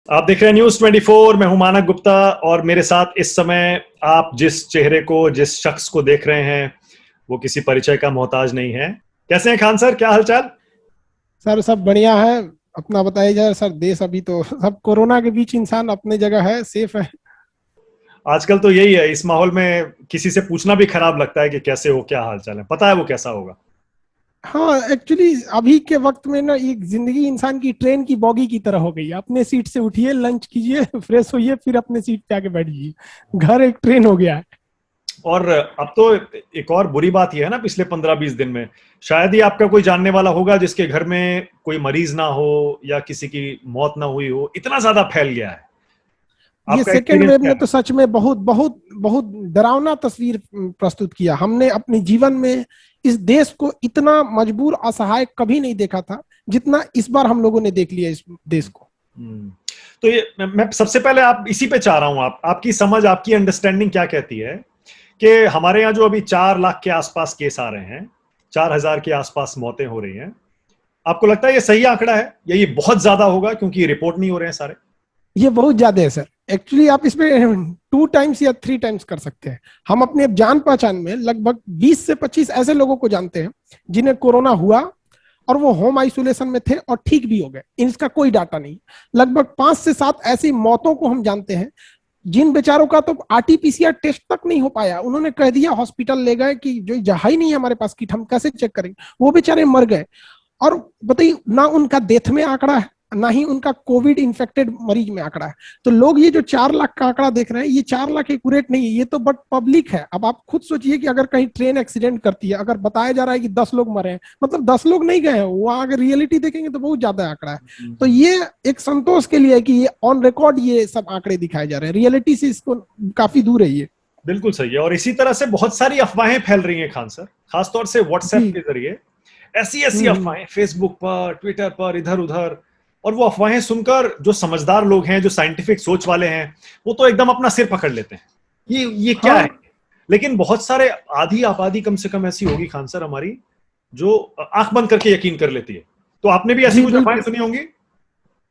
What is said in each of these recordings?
आप देख रहे हैं News 24। मैं हूं मानक गुप्ता और मेरे साथ इस समय आप जिस चेहरे को, जिस शख्स को देख रहे हैं वो किसी परिचय का मोहताज नहीं है। कैसे हैं खान सर, क्या हालचाल? सर सब बढ़िया है। अपना बताइए जरा सर। देश अभी तो सब कोरोना के बीच, इंसान अपने जगह है, सेफ है। आजकल तो यही है, इस माहौल में किसी से पूछना भी खराब लगता है कि कैसे हो, क्या हालचाल है। पता है वो कैसा होगा। हाँ, एक्चुअली अभी के वक्त में ना एक जिंदगी इंसान की ट्रेन की बॉगी की तरह हो गई है। अपने सीट से उठिए, लंच कीजिए, फ्रेश होइए, फिर अपने सीट पे आके बैठिए। घर एक ट्रेन हो गया है। और अब तो एक और बुरी बात यह है ना, पिछले 15-20 दिन में शायद ही आपका कोई जानने वाला होगा जिसके घर में कोई मरीज ना हो या किसी की मौत ना हुई हो। इतना ज्यादा फैल गया है। ये आपका सेकेंड एक्सपीरियंस वेव क्या ने है? तो सच में बहुत बहुत बहुत डरावना तस्वीर प्रस्तुत किया। हमने अपने जीवन में इस देश को इतना मजबूर, असहाय कभी नहीं देखा था जितना इस बार हम लोगों ने देख लिया इस देश को। हम्म। तो ये मैं सबसे पहले आप इसी पे चाह रहा हूं, आपकी समझ, आपकी अंडरस्टैंडिंग क्या कहती है कि हमारे यहाँ जो अभी 4 लाख के आसपास केस आ रहे हैं, 4,000 के आसपास मौतें हो रही हैं, आपको लगता है ये सही आंकड़ा है या ये बहुत ज्यादा होगा क्योंकि रिपोर्ट नहीं हो रहे हैं सारे? ये बहुत ज्यादा है सर। एक्चुअली आप इसमें 2 टाइम्स या 3 टाइम्स कर सकते हैं। हम अपने जान पहचान में लगभग 20 से 25 ऐसे लोगों को जानते हैं जिन्हें कोरोना हुआ और वो होम आइसोलेशन में थे और ठीक भी हो गए। इसका कोई डाटा नहीं। लगभग 5 से 7 ऐसी मौतों को हम जानते हैं जिन बेचारों का तो आरटीपीसीआर टेस्ट तक नहीं हो पाया। उन्होंने कह दिया, हॉस्पिटल ले गए कि जो जहाँ ही नहीं है हमारे पास किट, हम कैसे चेक करेंगे। वो बेचारे मर गए। और बताइए, ना उनका डेथ में आंकड़ा है, ना ही उनका कोविड इन्फेक्टेड मरीज में आंकड़ा है। तो लोग ये जो 4 लाख का आंकड़ा देख रहे हैं, ये 4 लाख एक्यूरेट नहीं है, ये तो बट पब्लिक है। अब आप खुद सोचिए कि अगर कहीं ट्रेन एक्सीडेंट करती है, अगर बताया जा रहा है कि 10 लोग मरे हैं, मतलब 10 लोग नहीं गए हैं वहां, अगर रियलिटी देखेंगे तो बहुत ज्यादा आंकड़ा है। तो ये एक संतोष के लिए है कि ये ऑन रिकॉर्ड ये सब आंकड़े दिखाए जा रहे हैं। रियलिटी से इसको काफी दूर है ये। बिल्कुल सही है। और इसी तरह से बहुत सारी अफवाहें फैल रही हैं खान सर, खासतौर से व्हाट्सएप जी। के जरिए। ऐसी ऐसी अफवाहें फेसबुक पर, ट्विटर पर, इधर उधर। और वो अफवाहें सुनकर जो समझदार लोग हैं, जो साइंटिफिक सोच वाले हैं, वो तो एकदम अपना सिर पकड़ लेते हैं। ये क्या है? हाँ लेकिन बहुत सारे, आधी आबादी कम से कम ऐसी होगी खान सर हमारी, जो आंख बंद करके यकीन कर लेती है। तो आपने भी ऐसी जी कुछ अफवाहें बिल्कुल। सुनी होंगी।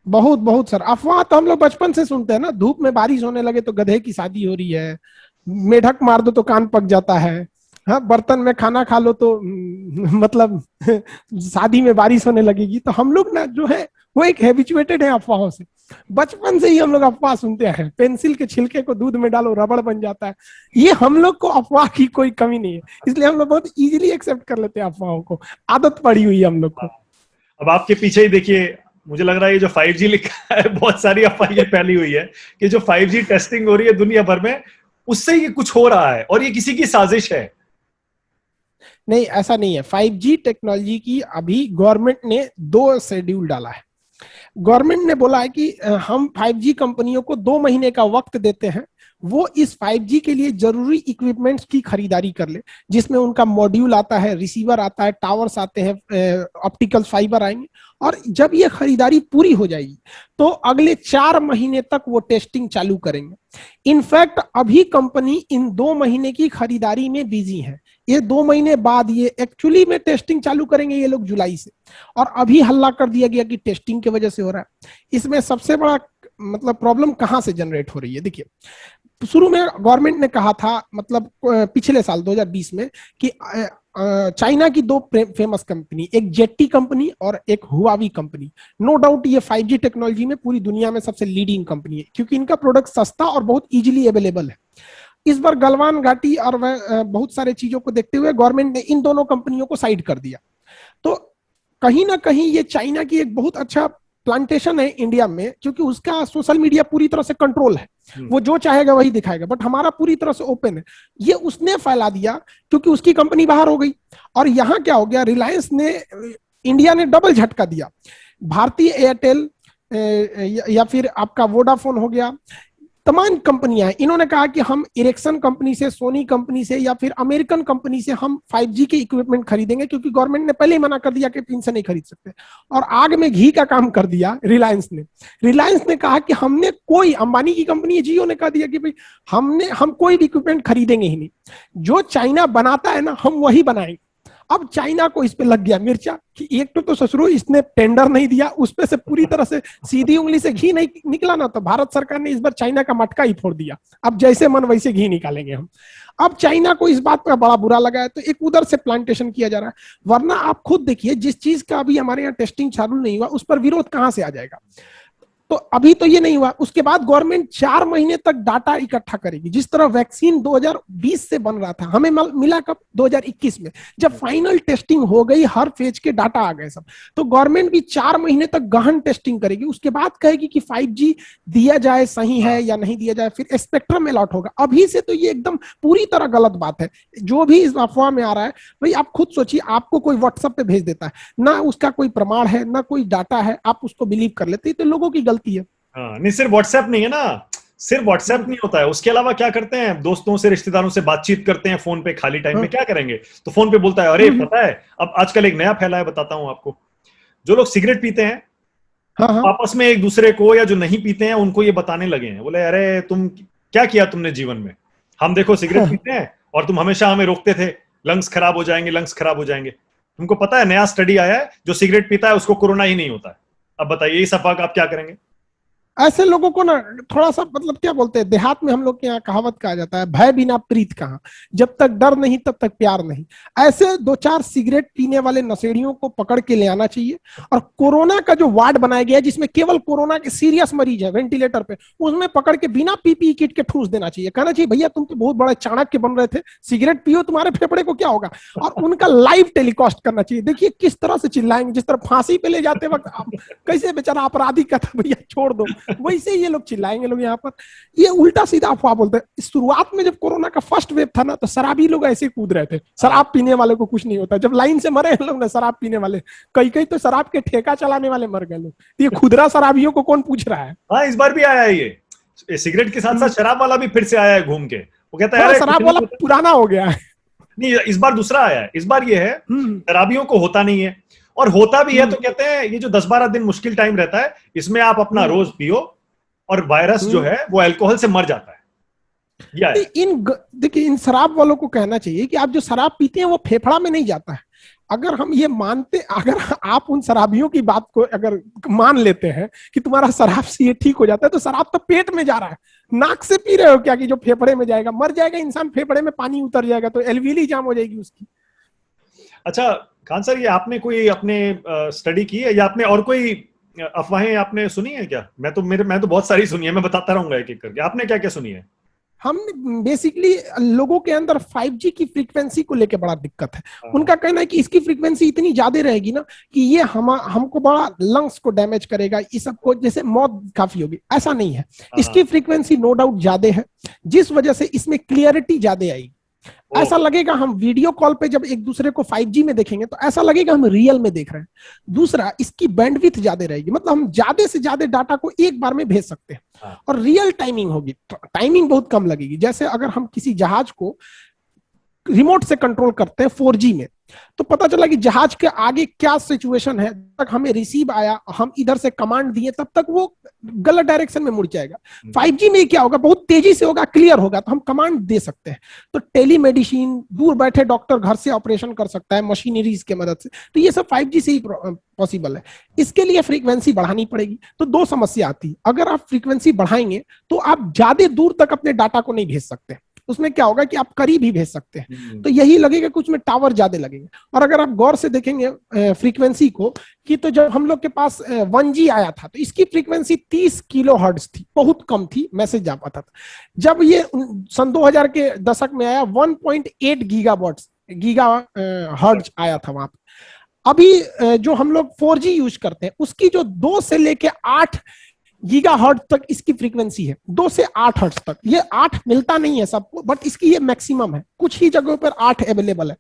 बहुत बहुत सर, अफवाह तो हम लोग बचपन से सुनते हैं ना। धूप में बारिश होने लगे तो गधे की शादी हो रही है। मेढक मार दो तो कान पक जाता है। हाँ, बर्तन में खाना खा लो तो मतलब शादी में बारिश होने लगेगी। तो हम लोग ना जो है वो एक हैबिचुएटेड है अफवाहों से। बचपन से ही हम लोग अफवाह सुनते हैं। पेंसिल के छिलके को दूध में डालो, रबड़ बन जाता है। ये हम लोग को अफवाह की कोई कमी नहीं है, इसलिए हम लोग बहुत इजीली एक्सेप्ट कर लेते हैं अफवाहों को। आदत पड़ी हुई है हम लोग को। अब आपके पीछे ही देखिए, मुझे लग रहा है ये जो 5G लिखा है, बहुत सारी अफवाह फैली हुई है कि जो 5G टेस्टिंग हो रही है दुनिया भर में, उससे ये कुछ हो रहा है और ये किसी की साजिश है। नहीं, ऐसा नहीं है। 5G टेक्नोलॉजी की अभी गवर्नमेंट ने 2 शेड्यूल डाला है। गवर्नमेंट ने बोला है कि हम 5G कंपनियों को 2 महीने का वक्त देते हैं। वो इस 5G के लिए जरूरी इक्विपमेंट्स की खरीदारी कर ले, जिसमें उनका मॉड्यूल आता है, रिसीवर आता है, टावर्स आते हैं, ऑप्टिकल फाइबर आएंगे। और जब ये खरीदारी पूरी हो जाएगी तो अगले 4 महीने तक वो टेस्टिंग चालू करेंगे। इनफैक्ट अभी कंपनी इन 2 महीने की खरीदारी में बिजी है। ये 2 महीने बाद ये एक्चुअली में टेस्टिंग चालू करेंगे ये लोग जुलाई से। और अभी हल्ला कर दिया गया कि टेस्टिंग की वजह से हो रहा है। इसमें सबसे बड़ा मतलब प्रॉब्लम कहां से जनरेट हो रही है, देखिए। शुरू में गवर्नमेंट ने कहा था, मतलब पिछले साल 2020 में, कि चाइना की 2 फेमस कंपनी, एक जेट्टी कंपनी और एक हुआवी कंपनी, नो डाउट ये 5G टेक्नोलॉजी में पूरी दुनिया में सबसे लीडिंग कंपनी है, क्योंकि इनका प्रोडक्ट सस्ता और बहुत इजीली अवेलेबल है। इस बार गलवान घाटी और बहुत सारे चीजों को देखते हुए गवर्नमेंट ने इन दोनों कंपनियों को साइड कर दिया। तो कहीं ना कहीं ये चाइना की एक बहुत अच्छा प्लांटेशन है इंडिया में, क्योंकि उसका सोशल मीडिया पूरी तरह से कंट्रोल है। वो जो चाहेगा वही दिखाएगा, बट हमारा पूरी तरह से ओपन है। ये उसने फैला दिया क्योंकि उसकी कंपनी बाहर हो गई। और यहां क्या हो गया, रिलायंस ने, इंडिया ने डबल झटका दिया। भारतीय एयरटेल या फिर आपका वोडाफोन हो गया, तमाम कंपनियां, इन्होंने कहा कि हम इरेक्सन कंपनी से, सोनी कंपनी से या फिर अमेरिकन कंपनी से हम 5G के इक्विपमेंट खरीदेंगे, क्योंकि गवर्नमेंट ने पहले ही मना कर दिया कि इनसे नहीं खरीद सकते। और आग में घी का काम कर दिया रिलायंस ने। रिलायंस ने कहा कि हमने कोई, अंबानी की कंपनी है, जियो ने कह दिया कि भाई हम कोई भी इक्विपमेंट खरीदेंगे ही नहीं। जो चाइना बनाता है ना, हम वही बनाएंगे। अब चाइना को इस पे लग गया मिर्चा कि एक तो ससुरो इसने टेंडर नहीं दिया, उस पे से पूरी तरह से सीधी उंगली से घी नहीं निकला ना, तो भारत सरकार ने इस बार चाइना का मटका ही फोड़ दिया। अब जैसे मन वैसे घी निकालेंगे हम। अब चाइना को इस बात का बड़ा बुरा लगा है, तो एक उधर से प्लांटेशन किया जा रहा है। वरना आप खुद देखिए, जिस चीज का अभी हमारे यहाँ टेस्टिंग चालू नहीं हुआ उस पर विरोध कहां से आ जाएगा। तो अभी तो ये नहीं हुआ, उसके बाद गवर्नमेंट 4 महीने तक डाटा इकट्ठा करेगी। जिस तरह वैक्सीन 2020 से बन रहा था, हमें मिला कब, 2021 में, जब फाइनल टेस्टिंग हो गई, हर फेज के डाटा आ गए सब, तो गवर्नमेंट भी 4 महीने तक गहन टेस्टिंग करेगी। उसके बाद कहेगी कि 5G दिया जाए, सही है या नहीं दिया जाए, फिर स्पेक्ट्रम अलॉट होगा। अभी से तो ये एकदम पूरी तरह गलत बात है। जो भी इस अफवाह में आ रहा है, भाई आप खुद सोचिए, आपको कोई व्हाट्सएप पे भेज देता है, ना उसका कोई प्रमाण है ना कोई डाटा है, आप उसको बिलीव कर लेते हैं, तो लोगों की गलती है। हाँ, नहीं सिर्फ व्हाट्सएप नहीं है ना, सिर्फ व्हाट्सएप नहीं होता है, उसके अलावा क्या करते हैं, दोस्तों से रिश्तेदारों से बातचीत करते हैं फोन पे, खाली टाइम में क्या करेंगे, तो फोन पे बोलता है, अरे पता है अब आजकल एक नया फैला है, बताता हूं आपको। जो लोग सिगरेट पीते हैं, आपस में एक दूसरे को, या जो नहीं पीते हैं उनको ये बताने लगे हैं, बोले अरे तुम क्या किया तुमने जीवन में, हम देखो सिगरेट पीते हैं और तुम हमेशा हमें रोकते थे, लंग्स खराब हो जाएंगे, लंग्स खराब हो जाएंगे। तुमको पता है नया स्टडी आया है, जो सिगरेट पीता है उसको कोरोना ही नहीं होता है। अब बताइए इस अफवाह का आप क्या करेंगे? ऐसे लोगों को ना थोड़ा सा, मतलब क्या बोलते हैं, देहात में हम लोग के यहाँ कहावत कहा जाता है, भय बिना प्रीत कहाँ, जब तक डर नहीं तब तक प्यार नहीं। ऐसे 2-4 सिगरेट पीने वाले नशेड़ियों को पकड़ के ले आना चाहिए, और कोरोना का जो वार्ड बनाया गया है जिसमें केवल कोरोना के सीरियस मरीज है वेंटिलेटर पे, उसमें पकड़ के बिना पीपीई किट के ठूस देना चाहिए। कहना चाहिए भैया तुम तो बहुत बड़े चाणक्य बन रहे थे, सिगरेट पियो, तुम्हारे फेफड़े को क्या होगा, और उनका लाइव टेलीकास्ट करना चाहिए। देखिए किस तरह से चिल्लाएंगे, जिस तरह फांसी पे ले जाते वक्त कैसे बेचारा अपराधी कहता भैया छोड़ दो, वैसे ये लोग चिल्लाएंगे। लोग यहाँ पर ये उल्टा सीधा अफवाह बोलते हैं। शुरुआत में जब कोरोना का फर्स्ट वेव था ना, तो शराबी लोग ऐसे कूद रहे थे, शराब पीने वाले को कुछ नहीं होता। जब लाइन से मरे लोग ना शराब पीने वाले, कई कई तो शराब के ठेका चलाने वाले मर गए लोग। ये खुदरा शराबियों को कौन पूछ रहा है? हाँ, इस बार भी आया है ये सिगरेट के साथ साथ शराब वाला भी फिर से आया है घूम के। वो कहता है शराब वाला पुराना हो गया है। नहीं, इस बार दूसरा आया है। इस बार ये है शराबियों को होता नहीं है, और होता भी है तो कहते हैं ये जो 10-12 दिन मुश्किल टाइम रहता है, इसमें आप अपना रोज पियो और वायरस जो है वो अल्कोहल से मर जाता है। देखिए इन शराब वालों को कहना चाहिए कि आप जो शराब पीते हैं वो फेफड़ा में नहीं जाता है। अगर हम ये मानते, अगर आप उन शराबियों की बात को अगर मान लेते हैं कि तुम्हारा शराब से ये ठीक हो जाता है, तो शराब तो पेट में जा रहा है, नाक से पी रहे हो क्या कि जो फेफड़े में जाएगा, मर जाएगा इंसान, फेफड़े में पानी उतर जाएगा तो एलवीली जाम हो जाएगी उसकी। अच्छा खान सर, ये आपने कोई अपने स्टडी की है या आपने और कोई अफवाहें आपने सुनी है क्या? मैं तो बहुत सारी सुनी है, मैं बताता रहूंगा एक एक करके। आपने क्या क्या सुनी है? हमने बेसिकली लोगों के अंदर 5G की फ्रीक्वेंसी को लेकर बड़ा दिक्कत है। उनका कहना है कि इसकी फ्रीक्वेंसी इतनी ज्यादा रहेगी ना कि ये हमको बड़ा लंग्स को डैमेज करेगा, इस सबको जैसे मौत काफी होगी। ऐसा नहीं है, इसकी फ्रीक्वेंसी नो डाउट ज्यादा है, जिस वजह से इसमें क्लियरिटी ज्यादा आएगी। ऐसा लगेगा हम वीडियो कॉल पे जब एक दूसरे को 5G में देखेंगे तो ऐसा लगेगा हम रियल में देख रहे हैं। दूसरा, इसकी बैंडविड्थ ज्यादा रहेगी, मतलब हम ज्यादा से ज्यादा डाटा को एक बार में भेज सकते हैं, और रियल टाइमिंग होगी, टाइमिंग बहुत कम लगेगी। जैसे अगर हम किसी जहाज को रिमोट से कंट्रोल करते हैं 4G में, तो पता चला कि जहाज के आगे क्या सिचुएशन है, तक हमें रिसीव आया, हम इधर से कमांड दिए, तब तक वो गलत डायरेक्शन में मुड़ जाएगा। 5G में क्या होगा, बहुत तेजी से होगा, क्लियर होगा, तो हम कमांड दे सकते हैं। तो टेलीमेडिसिन, दूर बैठे डॉक्टर घर से ऑपरेशन कर सकता है मशीनरीज के मदद से, तो ये सब 5G से ही पॉसिबल है। इसके लिए फ्रीक्वेंसी बढ़ानी पड़ेगी। तो 2 समस्या आती है, अगर आप फ्रीक्वेंसी बढ़ाएंगे तो आप ज्यादा दूर तक अपने डाटा को नहीं भेज सकते, उसमें क्या होगा कि आप करीब ही भेज सकते हैं, तो यही लगेगा कुछ में टावर ज्यादा लगेंगे। और अगर आप गौर से देखेंगे फ्रीक्वेंसी को, कि तो जब हम लोग के पास 1G आया था तो इसकी फ्रीक्वेंसी 30 किलोहर्ट्ज थी, बहुत कम थी, मैसेज जा पाता था। जब ये सन 2000 के दशक में आया 1.8 गीगा हर्ट्ज आया था वहां पर। अभी जो हम लोग 4G यूज करते हैं उसकी जो 2 से लेके 8 गीगा हर्ट्ज तक इसकी फ्रीक्वेंसी है, 2 से 8 हर्ट्ज तक। ये 8 मिलता नहीं है सबको, बट इसकी ये मैक्सिमम है, कुछ ही जगहों पर 8 अवेलेबल है।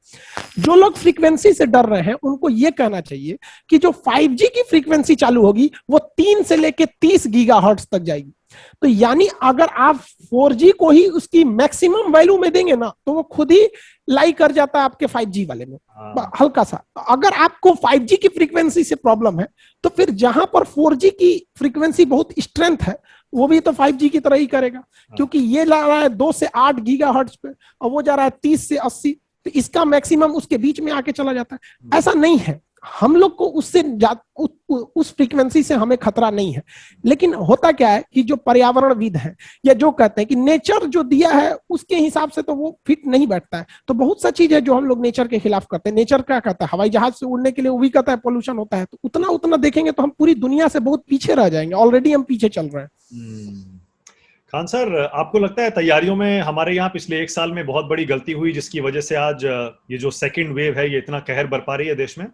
जो लोग फ्रीक्वेंसी से डर रहे हैं उनको ये कहना चाहिए कि जो 5G की फ्रीक्वेंसी चालू होगी वो 3 से लेके 30 गीगा हर्ट्ज तक जाएगी। तो यानी अगर आप 4G को ही उसकी मैक्सिमम वैल्यू में देंगे ना, तो वो खुद ही लाई कर जाता है आपके 5G वाले में हल्का सा। अगर आपको 5G की फ्रीक्वेंसी से प्रॉब्लम है, तो फिर जहां पर 4G की फ्रीक्वेंसी बहुत स्ट्रेंथ है, वो भी तो 5G की तरह ही करेगा, क्योंकि ये ला रहा है 2 से 8 गीगा हर्ट्ज पे और वो जा रहा है 30 से 80। तो इसका मैक्सिमम उसके बीच में आके चला जाता है। ऐसा नहीं है, हम लोग को उससे उस फ्रीक्वेंसी से हमें खतरा नहीं है। लेकिन होता क्या है कि जो पर्यावरणविद है या जो कहते हैं कि नेचर जो दिया है उसके हिसाब से तो वो फिट नहीं बैठता है। तो बहुत सा चीज है जो हम लोग नेचर के खिलाफ करते हैं। नेचर क्या कहता है, हवाई जहाज से उड़ने के लिए वो भी कहता है पोल्यूशन होता है। तो उतना उतना देखेंगे तो हम पूरी दुनिया से बहुत पीछे रह जाएंगे, ऑलरेडी हम पीछे चल रहे हैं। खान सर, आपको लगता है तैयारियों में हमारे यहाँ पिछले 1 साल में बहुत बड़ी गलती हुई जिसकी वजह से आज ये जो सेकंड वेव है ये इतना कहर बरपा रही है देश में?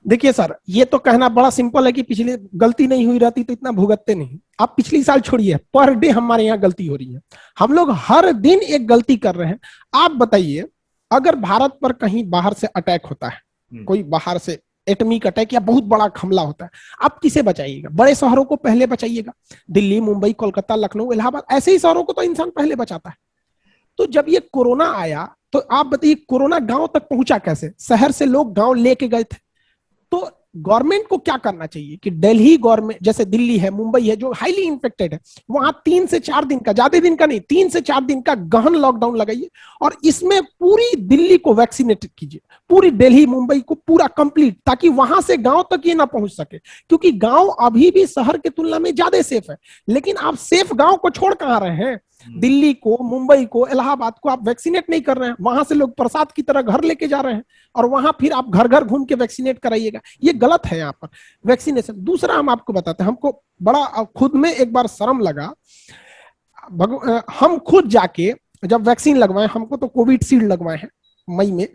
देखिए सर, ये तो कहना बड़ा सिंपल है कि पिछली गलती नहीं हुई रहती तो इतना भुगतते नहीं। आप पिछली साल छोड़िए, पर डे हमारे यहाँ गलती हो रही है। हम लोग हर दिन एक गलती कर रहे हैं। आप बताइए, अगर भारत पर कहीं बाहर से अटैक होता है, कोई बाहर से एटमिक अटैक या बहुत बड़ा हमला होता है, आप किसे बचाइएगा? बड़े शहरों को पहले बचाइएगा, दिल्ली, मुंबई, कोलकाता, लखनऊ, इलाहाबाद, ऐसे ही शहरों को तो इंसान पहले बचाता है। तो जब ये कोरोना आया तो आप बताइए कोरोना गांव तक पहुंचा कैसे? शहर से लोग गांव लेके गए थे। तो गवर्नमेंट को क्या करना चाहिए कि दिल्ली गवर्नमेंट, जैसे दिल्ली है, मुंबई है, जो हाईली इन्फेक्टेड है, वहां 3 से 4 दिन का, ज्यादा दिन का नहीं, 3 से 4 दिन का गहन लॉकडाउन लगाइए और इसमें पूरी दिल्ली को वैक्सीनेटेड कीजिए, पूरी दिल्ली, मुंबई को पूरा कंप्लीट, ताकि वहां से गांव तक ये ना पहुंच सके। क्योंकि गांव अभी भी शहर की तुलना में ज्यादा सेफ है। लेकिन आप सेफ गांव को छोड़ कहां रहे हैं? दिल्ली को, मुंबई को, इलाहाबाद को आप वैक्सीनेट नहीं कर रहे हैं। वहां से लोग प्रसाद की तरह घर लेके जा रहे हैं और वहां फिर आप घर घर घूम के वैक्सीनेट कराइएगा। ये गलत है यहाँ पर वैक्सीनेशन। दूसरा हम आपको बताते हैं, हमको बड़ा खुद में एक बार शर्म लगा। हम खुद जाके जब वैक्सीन लगवाए, हमको तो कोविशील्ड लगवाए हैं मई में,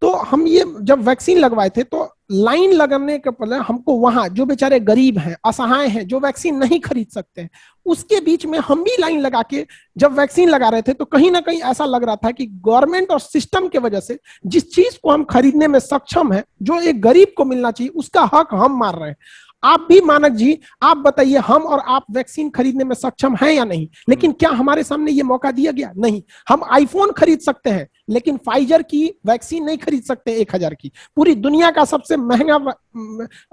तो हम ये जब वैक्सीन लगवाए थे तो लाइन लगाने के पहले हमको वहां जो बेचारे गरीब हैं, असहाय हैं, जो वैक्सीन नहीं खरीद सकते हैं, उसके बीच में हम भी लाइन लगा के जब वैक्सीन लगा रहे थे तो कहीं ना कहीं ऐसा लग रहा था कि गवर्नमेंट और सिस्टम की वजह से जिस चीज को हम खरीदने में सक्षम है, जो एक गरीब को मिलना चाहिए, उसका हक हम मार रहे हैं। आप भी मानक जी, आप बताइए, हम और आप वैक्सीन खरीदने में सक्षम हैं या नहीं? लेकिन क्या हमारे सामने ये मौका दिया गया? नहीं। हम आईफोन खरीद सकते हैं लेकिन फाइजर की वैक्सीन नहीं खरीद सकते 1000 की। पूरी दुनिया का सबसे महंगा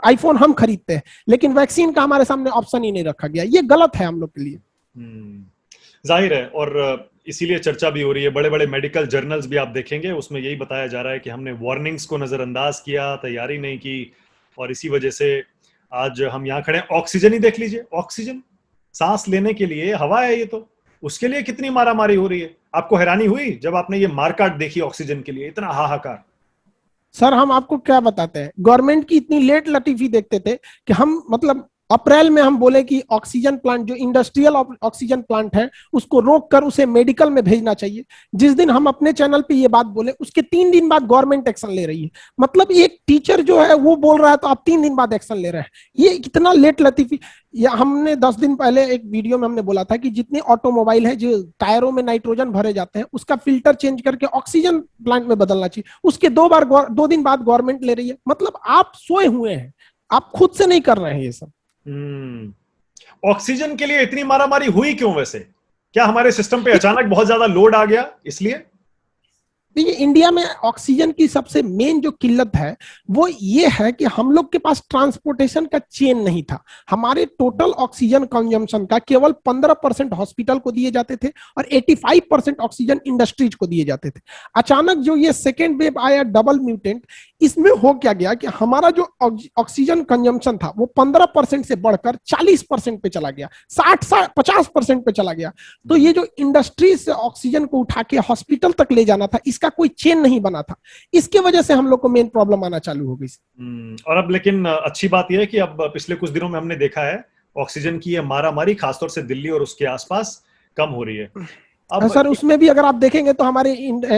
आईफोन हम खरीदते हैं लेकिन वैक्सीन का हमारे सामने ऑप्शन ही नहीं रखा गया। ये गलत है हम लोग के लिए। जाहिर है, और इसीलिए चर्चा भी हो रही है। बड़े बड़े मेडिकल जर्नल्स भी आप देखेंगे, उसमें यही बताया जा रहा है कि हमने वार्निंग्स को नजरअंदाज किया, तैयारी नहीं की, और इसी वजह से आज हम यहाँ खड़े हैं। ऑक्सीजन ही देख लीजिए, ऑक्सीजन सांस लेने के लिए हवा है, ये तो उसके लिए कितनी मारामारी हो रही है। आपको हैरानी हुई जब आपने ये मार्केट देखी ऑक्सीजन के लिए, इतना हाहाकार? सर हम आपको क्या बताते हैं, गवर्नमेंट की इतनी लेट लतीफी देखते थे कि हम मतलब अप्रैल में हम बोले कि ऑक्सीजन प्लांट, जो इंडस्ट्रियल ऑक्सीजन प्लांट है, उसको रोक कर उसे मेडिकल में भेजना चाहिए। जिस दिन हम अपने चैनल पे ये बात बोले, उसके 3 दिन बाद गवर्नमेंट एक्शन ले रही है। मतलब एक टीचर जो है वो बोल रहा है तो आप 3 दिन बाद एक्शन ले रहे हैं। ये कितना लेट लतीफी। या हमने 10 दिन पहले एक वीडियो में हमने बोला था कि जितने ऑटोमोबाइल है जो टायरों में नाइट्रोजन भरे जाते हैं, उसका फिल्टर चेंज करके ऑक्सीजन प्लांट में बदलना चाहिए। उसके 2 दिन बाद गवर्नमेंट ले रही है। मतलब आप सोए हुए हैं, आप खुद से नहीं कर रहे हैं ये सब। ऑक्सीजन के लिए इतनी मारामारी हुई क्यों वैसे? क्या हमारे सिस्टम पे अचानक बहुत ज्यादा लोड आ गया इसलिए? देखिए, इंडिया में ऑक्सीजन की सबसे मेन जो किल्लत है वो ये है कि हम लोग के पास ट्रांसपोर्टेशन का चेन नहीं था। हमारे टोटल ऑक्सीजन कंजम्पशन का केवल 15% हॉस्पिटल को दिए जाते थे और 85% ऑक्सीजन इंडस्ट्रीज को दिए जाते थे। अचानक जो ये सेकेंड वेव आया, डबल म्यूटेंट, इसमें हो क्या गया कि हमारा जो ऑक्सीजन कंजम्पशन था वो 15% से बढ़कर 40% पे चला गया, 50% पे चला गया। तो ये जो इंडस्ट्री से ऑक्सीजन को उठा के हॉस्पिटल तक ले जाना था, इसका कोई चेन नहीं बना था। इसके वजह से हम लोग को मेन प्रॉब्लम आना चालू हो गई। और अब लेकिन अच्छी बात यह है कि अब पिछले कुछ दिनों में हमने देखा है ऑक्सीजन की ये मारामारी खासतौर से दिल्ली और उसके आसपास कम हो रही है। अब सर उसमें भी अगर आप देखेंगे तो हमारे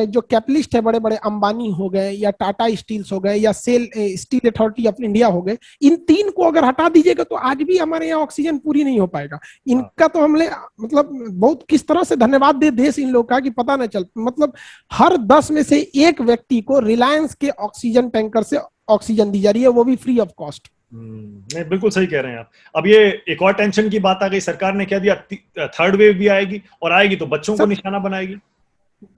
जो कैपिटलिस्ट है, बड़े बड़े अंबानी हो गए या टाटा स्टील्स हो गए या स्टील अथॉरिटी ऑफ इंडिया हो गए, इन 3 को अगर हटा दीजिएगा तो आज भी हमारे यहाँ ऑक्सीजन पूरी नहीं हो पाएगा। इनका तो हमने मतलब बहुत किस तरह से धन्यवाद दे देश इन लोग का कि पता नहीं चल। मतलब हर 10 में से 1 व्यक्ति को रिलायंस के ऑक्सीजन टैंकर से ऑक्सीजन दी जा रही है, वो भी फ्री ऑफ कॉस्ट। नहीं, बिल्कुल सही कह रहे हैं आप। अब ये एक और टेंशन की बात आ गई, सरकार ने कह दिया थर्ड वेव भी आएगी, और आएगी तो बच्चों को निशाना बनाएगी।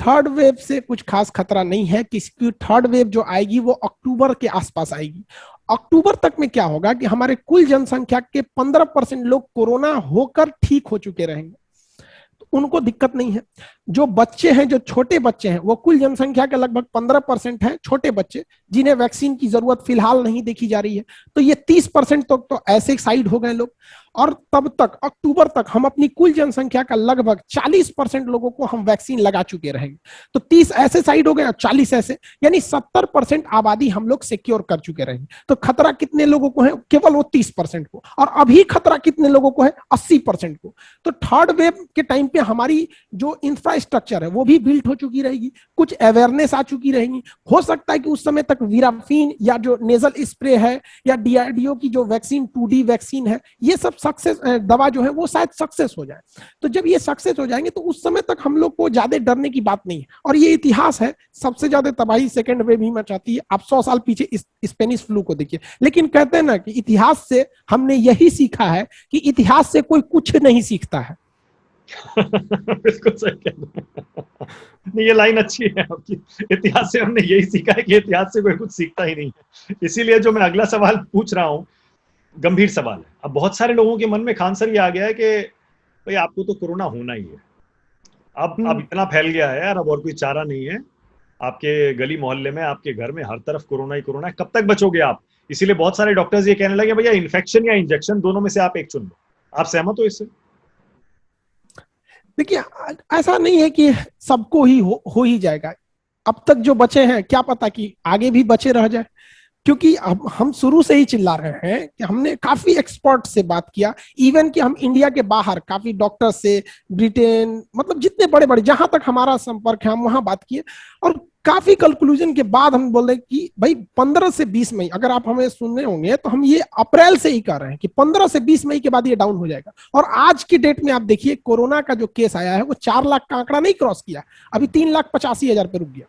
थर्ड वेव से कुछ खास खतरा नहीं है, किसकी थर्ड वेव जो आएगी वो अक्टूबर के आसपास आएगी। अक्टूबर तक में क्या होगा कि हमारे कुल जनसंख्या के 15% लोग कोरोना होकर ठीक हो चुके रहेंगे। तो उनको दिक्कत नहीं है। जो बच्चे हैं, जो छोटे बच्चे हैं, वो कुल जनसंख्या के लगभग 15% है छोटे बच्चे जिन्हें वैक्सीन की जरूरत फिलहाल नहीं देखी जा रही है। तो ये 30% तो ऐसे साइड हो गए लोग। और तब तक अक्टूबर तक हम अपनी कुल जनसंख्या का लगभग 40% लोगों को हम वैक्सीन लगा चुके रहेंगे। तो 30 ऐसे साइड हो गए और 40 ऐसे, यानी 70% आबादी हम लोग सिक्योर कर चुके रहेंगे। तो खतरा कितने लोगों को है? केवल वो 30% को। और अभी खतरा कितने लोगों को है? 80% को। तो थर्ड वेव के टाइम पे हमारी जो इंफ्रास्ट्रक्चर है वो भी बिल्ट हो चुकी रहेगी, कुछ अवेयरनेस आ चुकी रहेगी। हो सकता है कि उस समय तक वीराफीन या जो नेजल स्प्रे है या डीआरडीओ की जो वैक्सीन 2D वैक्सीन है, ये सब सक्सेस दवा जो है वो शायद सक्सेस हो जाए। तो जब ये सक्सेस हो जाएंगे तो उस समय तक हम लोग को ज्यादा डरने की बात नहीं है। और ये इतिहास है, सबसे ज्यादा तबाही सेकेंड वेव ही मचाती है। आप 100 साल पीछे स्पेनिश फ्लू को देखिए। लेकिन कहते हैं ना कि इतिहास से हमने यही सीखा है कि इतिहास से कोई कुछ नहीं सीखता है। बिल्कुल सही कह रहे हैं। नहीं, ये लाइन अच्छी है आपकी। इतिहास से हमने यही सीखा है कि इतिहास से कोई कुछ सीखता ही नहीं है। इसीलिए जो मैं अगला सवाल पूछ रहा हूँ, गंभीर सवाल है। अब बहुत सारे लोगों के मन में खान सर ये आ गया है कि भाई आपको तो कोरोना होना ही है। अब इतना फैल गया है यार, अब और कोई चारा नहीं है। आपके गली मोहल्ले में, आपके घर में हर तरफ कोरोना ही कोरोना है, कब तक बचोगे आप? इसीलिए बहुत सारे डॉक्टर्स ये कहने लगे भैया इन्फेक्शन या इंजेक्शन दोनों में से आप एक चुन लो। आप सहमत हो इससे? देखिए, ऐसा नहीं है कि सबको ही हो ही जाएगा। अब तक जो बचे हैं क्या पता कि आगे भी बचे रह जाए, क्योंकि अब हम शुरू से ही चिल्ला रहे हैं कि हमने काफी एक्सपर्ट से बात किया। इवन कि हम इंडिया के बाहर काफी डॉक्टर से, ब्रिटेन, मतलब जितने बड़े बड़े जहां तक हमारा संपर्क है हम वहां बात किए। और काफी कंक्लूजन के बाद हम बोल रहे कि भाई 15 से 20 मई, अगर आप हमें सुन रहे होंगे तो हम ये अप्रैल से ही कर रहे हैं कि 15 से 20 मई के बाद ये डाउन हो जाएगा। और आज की डेट में आप देखिए कोरोना का जो केस आया है वो 4 लाख का आंकड़ा नहीं क्रॉस किया, अभी 3,85,000 पे रुक गया।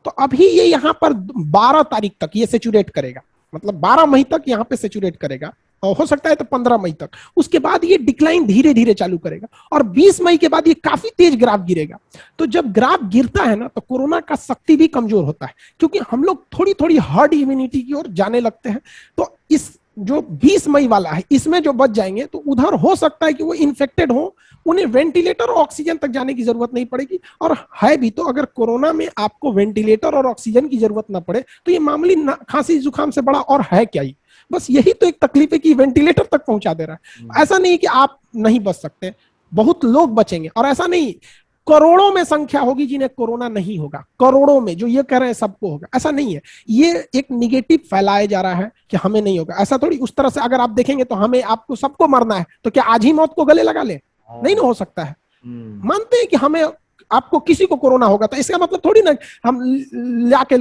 तो अभी ये यहाँ पर 12 तारीख तक ये सेचुरेट करेगा, मतलब 12 मई तक यहाँ पे सेचुरेट करेगा, और हो सकता है तो 15 मई तक। उसके बाद ये डिक्लाइन धीरे धीरे चालू करेगा और 20 मई के बाद ये काफी तेज ग्राफ गिरेगा। तो जब ग्राफ गिरता है ना तो कोरोना का शक्ति भी कमजोर होता है, क्योंकि हम लोग थोड़ी थोड़ी हर्ड इम्यूनिटी की ओर जाने लगते हैं। तो इस जो 20 मई वाला है इसमें जो बच जाएंगे तो उधर हो सकता है कि वो इन्फेक्टेड हो, उन्हें वेंटिलेटर और ऑक्सीजन तक जाने की जरूरत नहीं पड़ेगी। और है भी तो, अगर कोरोना में आपको वेंटिलेटर और ऑक्सीजन की जरूरत ना पड़े तो ये मामूली खांसी जुकाम से बड़ा और है क्या ही। बस यही तो एक तकलीफ है कि वेंटिलेटर तक पहुंचा दे रहा है। ऐसा नहीं कि आप नहीं बच सकते, बहुत लोग बचेंगे। और ऐसा नहीं, करोड़ों में संख्या होगी जिन्हें कोरोना नहीं होगा, करोड़ों में। जो ये कह रहे हैं सबको होगा, ऐसा नहीं है। ये एक निगेटिव फैलाया जा रहा है कि हमें नहीं होगा, ऐसा थोड़ी। उस तरह से अगर आप देखेंगे तो हमें, आपको, सबको मरना है तो क्या आज ही मौत को गले लगा ले? नहीं ना हो सकता है। मानते हैं कि हमें, आपको किसी को कोरोना होगा तो इसका मतलब थोड़ी ना हम लाके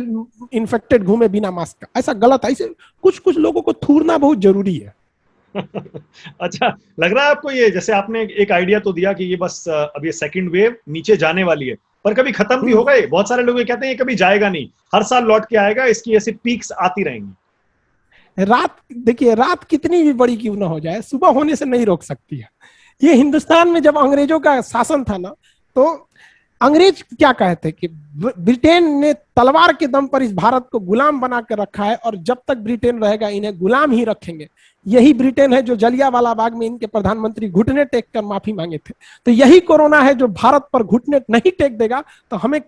इन्फेक्टेड घूमे बिना मास्क का, ऐसा गलत है। इसे कुछ कुछ लोगों को थूरना बहुत जरूरी है। अच्छा, लग रहा है आपको ये, जैसे आपने एक आइडिया तो दिया कि ये बस अब ये सेकंड वेव नीचे जाने वाली है, पर कभी खत्म भी होगा ये? बहुत सारे लोग ये कहते हैं ये कभी जाएगा नहीं, हर साल लौट के आएगा, इसकी ऐसी पीक्स आती रहेंगी। रात, देखिए, रात कितनी भी बड़ी क्यों ना हो जाए, सुबह होने से नहीं रोक सकती है। ये हिंदुस्तान में जब अंग्रेजों का शासन था ना, तो अंग्रेज क्या कहते कि ब्रिटेन ने तलवार के दम पर इस भारत को गुलाम बना कर रखा है और जब तक ब्रिटेन रहेगा इन्हें गुलाम ही रखेंगे। यही ब्रिटेन है जो जलियांवाला बाग में इनके प्रधानमंत्री घुटने टेक कर माफी मांगे थे। तो यही कोरोना है जो भारत पर घुटने नहीं टेक देगा। तो हमें,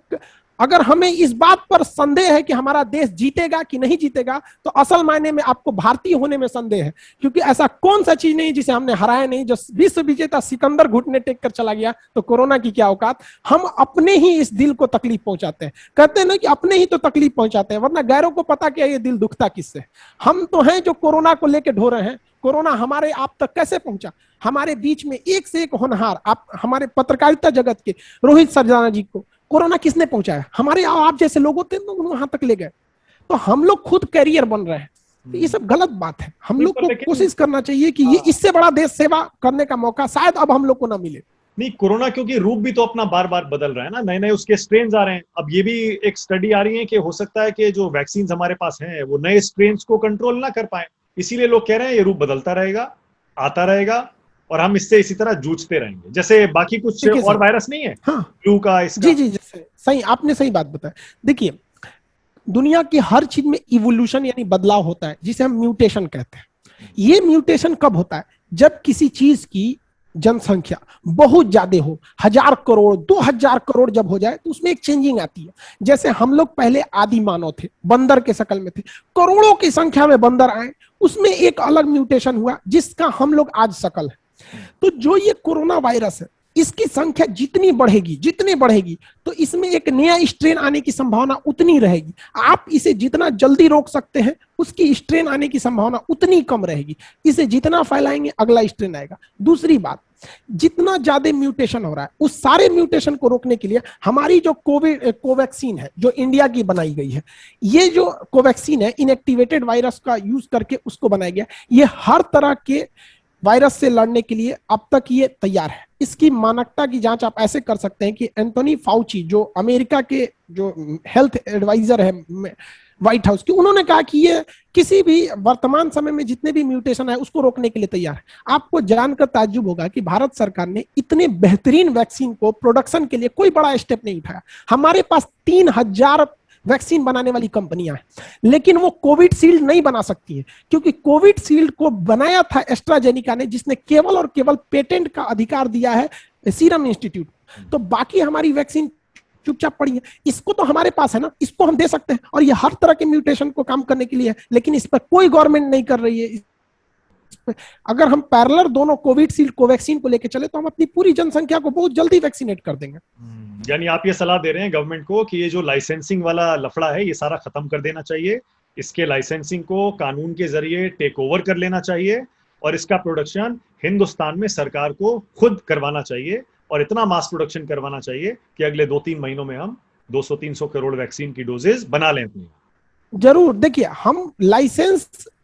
अगर हमें इस बात पर संदेह है कि हमारा देश जीतेगा कि नहीं जीतेगा, तो असल मायने में आपको भारतीय होने में संदेह है, क्योंकि ऐसा कौन सा चीज नहीं जिसे हमने हराया नहीं। जो विश्व विजेता सिकंदर घुटने टेक कर चला गया, तो कोरोना की क्या औकात। हम अपने ही इस दिल को तकलीफ पहुंचाते हैं, कहते हैं ना कि अपने ही तो तकलीफ पहुंचाते हैं, वरना गैरों को पता क्या ये दिल दुखता किससे। हम तो हैं जो कोरोना को लेकर ढो रहे हैं। कोरोना हमारे आप तक कैसे पहुंचा? हमारे बीच में एक से एक होनहार, आप हमारे पत्रकारिता जगत के रोहित सरजाना जी को कोरोना किसने पहुंचाया? हमारे आप जैसे लोग होते हैं तो वहां तक ले गए। तो हम लोग खुद कैरियर बन रहे हैं। तो ये सब गलत बात है। हम लोग को कोशिश करना चाहिए कि ये इससे बड़ा देश सेवा करने का मौका शायद अब हम लोग को ना मिले। नहीं, कोरोना क्योंकि रूप भी तो अपना बार बार बदल रहा है ना, नए नए उसके स्ट्रेन आ रहे हैं। अब ये भी एक स्टडी आ रही है कि हो सकता है कि जो वैक्सीन हमारे पास हैं वो नए स्ट्रेन को कंट्रोल ना कर पाए, इसीलिए लोग कह रहे हैं ये रूप बदलता रहेगा, आता रहेगा, और हम इससे इसी तरह जूझते रहेंगे जैसे बाकी कुछ और वायरस नहीं है। हाँ, फ्लू का, इसका। जी जी, जैसे सही, आपने सही बात बताया। देखिए, दुनिया की हर चीज में इवोल्यूशन यानी बदलाव होता है, जिसे हम म्यूटेशन कहते हैं। ये म्यूटेशन कब होता है? जब किसी चीज की जनसंख्या बहुत ज्यादा हो, 1000 करोड़ 2000 करोड़ जब हो जाए तो उसमें एक चेंजिंग आती है। जैसे हम लोग पहले आदि मानव थे, बंदर के शकल में थे, करोड़ों की संख्या में बंदर आए, उसमें एक अलग म्यूटेशन हुआ जिसका हम लोग आज शकल है। तो जो ये कोरोना वायरस है, इसकी संख्या जितनी बढ़ेगी तो इसमें एक नया स्ट्रेन आने की संभावना उतनी रहेगी। आप इसे जितना जल्दी रोक सकते हैं उसकी स्ट्रेन आने की संभावना उतनी कम रहेगी। इसे जितना फैलाएंगे अगला स्ट्रेन आएगा। दूसरी बात, जितना ज्यादा म्यूटेशन हो रहा है उस सारे म्यूटेशन को रोकने के लिए हमारी जो कोवैक्सीन है, जो इंडिया की बनाई गई है, ये जो कोवैक्सीन है इनएक्टिवेटेड वायरस का यूज करके उसको बनाया गया। ये हर तरह के वायरस से लड़ने के लिए अब तक ये तैयार है। इसकी मानकता की जांच आप ऐसे कर सकते हैं कि एंथोनी फाउची, जो अमेरिका के जो हेल्थ एडवाइजर है व्हाइट हाउस के, उन्होंने कहा कि ये किसी भी वर्तमान समय में जितने भी म्यूटेशन है उसको रोकने के लिए तैयार है। आपको जानकर ताज्जुब होगा कि भारत सरकार ने इतने बेहतरीन वैक्सीन को प्रोडक्शन के लिए कोई बड़ा स्टेप नहीं उठाया। हमारे पास 3000 वैक्सीन बनाने वाली कंपनियां हैं, लेकिन वो कोविडशील्ड नहीं बना सकती है, क्योंकि कोविडशील्ड को बनाया था एस्ट्राजेनिका ने, जिसने केवल और केवल पेटेंट का अधिकार दिया है सीरम इंस्टीट्यूट। तो बाकी हमारी वैक्सीन चुपचाप पड़ी है। इसको तो हमारे पास है ना, इसको हम दे सकते हैं, और ये हर तरह के म्यूटेशन को काम करने के लिए है, लेकिन इस पर कोई गवर्नमेंट नहीं कर रही है। अगर हम पैरेलल दोनों कोविडशील्ड कोवैक्सीन को लेकर चले तो हम अपनी पूरी जनसंख्या को बहुत जल्दी वैक्सीनेट कर देंगे। यानी आप ये सलाह दे रहे हैं गवर्नमेंट को कि ये जो लाइसेंसिंग वाला लफड़ा है ये सारा खत्म कर देना चाहिए, इसके लाइसेंसिंग को कानून के जरिए टेक ओवर कर लेना चाहिए, और इसका प्रोडक्शन हिंदुस्तान में सरकार को खुद करवाना चाहिए, और इतना मास प्रोडक्शन करवाना चाहिए कि अगले 2-3 महीनों में हम 200-300 करोड़ वैक्सीन की डोजेज बना लें। जरूर, देखिए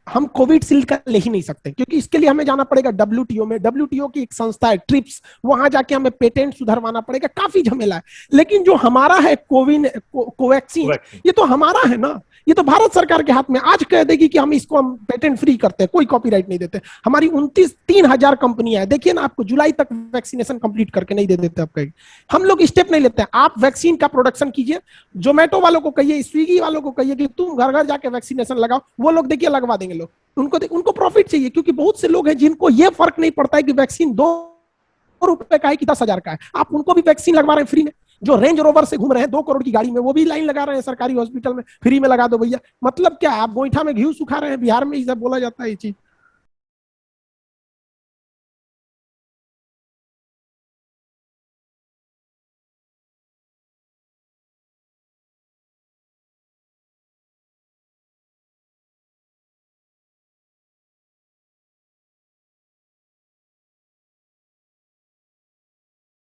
हम कोविडशील्ड का ले ही नहीं सकते, क्योंकि इसके लिए हमें जाना पड़ेगा डब्ल्यूटीओ में। डब्ल्यूटीओ की एक संस्था है ट्रिप्स, वहां जाके हमें पेटेंट सुधरवाना पड़ेगा, काफी झमेला है। लेकिन जो हमारा है कोवैक्सीन, ये तो हमारा है ना, ये तो भारत सरकार के हाथ में। आज कह देगी कि हम इसको हम पेटेंट फ्री करते हैं, कोई कॉपीराइट नहीं देते। हमारी 3000 कंपनियां हैं, देखिए ना, आपको जुलाई तक वैक्सीनेशन कंप्लीट करके नहीं दे देते। आप कहीं हम लोग स्टेप नहीं लेते हैं। आप वैक्सीन का प्रोडक्शन कीजिए, जोमेटो वालों को कहिए, स्विगी वालों को कहिए कि तुम घर घर जाके वैक्सीनेशन लगाओ, वो लोग देखिए लगवा देंगे। लोग उनको प्रॉफिट चाहिए, क्योंकि बहुत से लोग हैं जिनको ये फर्क नहीं पड़ता है कि वैक्सीन 2 रुपए का है कि 10,000 का है। आप उनको भी वैक्सीन लगवा रहे हैं फ्री में। जो रेंज रोवर से घूम रहे हैं 2 करोड़ की गाड़ी में, वो भी लाइन लगा रहे हैं सरकारी हॉस्पिटल में, फ्री में लगा दो भैया। मतलब क्या, आप गोईठा में घी सुखा रहे हैं? बिहार में ये सब बोला जाता है ये चीज।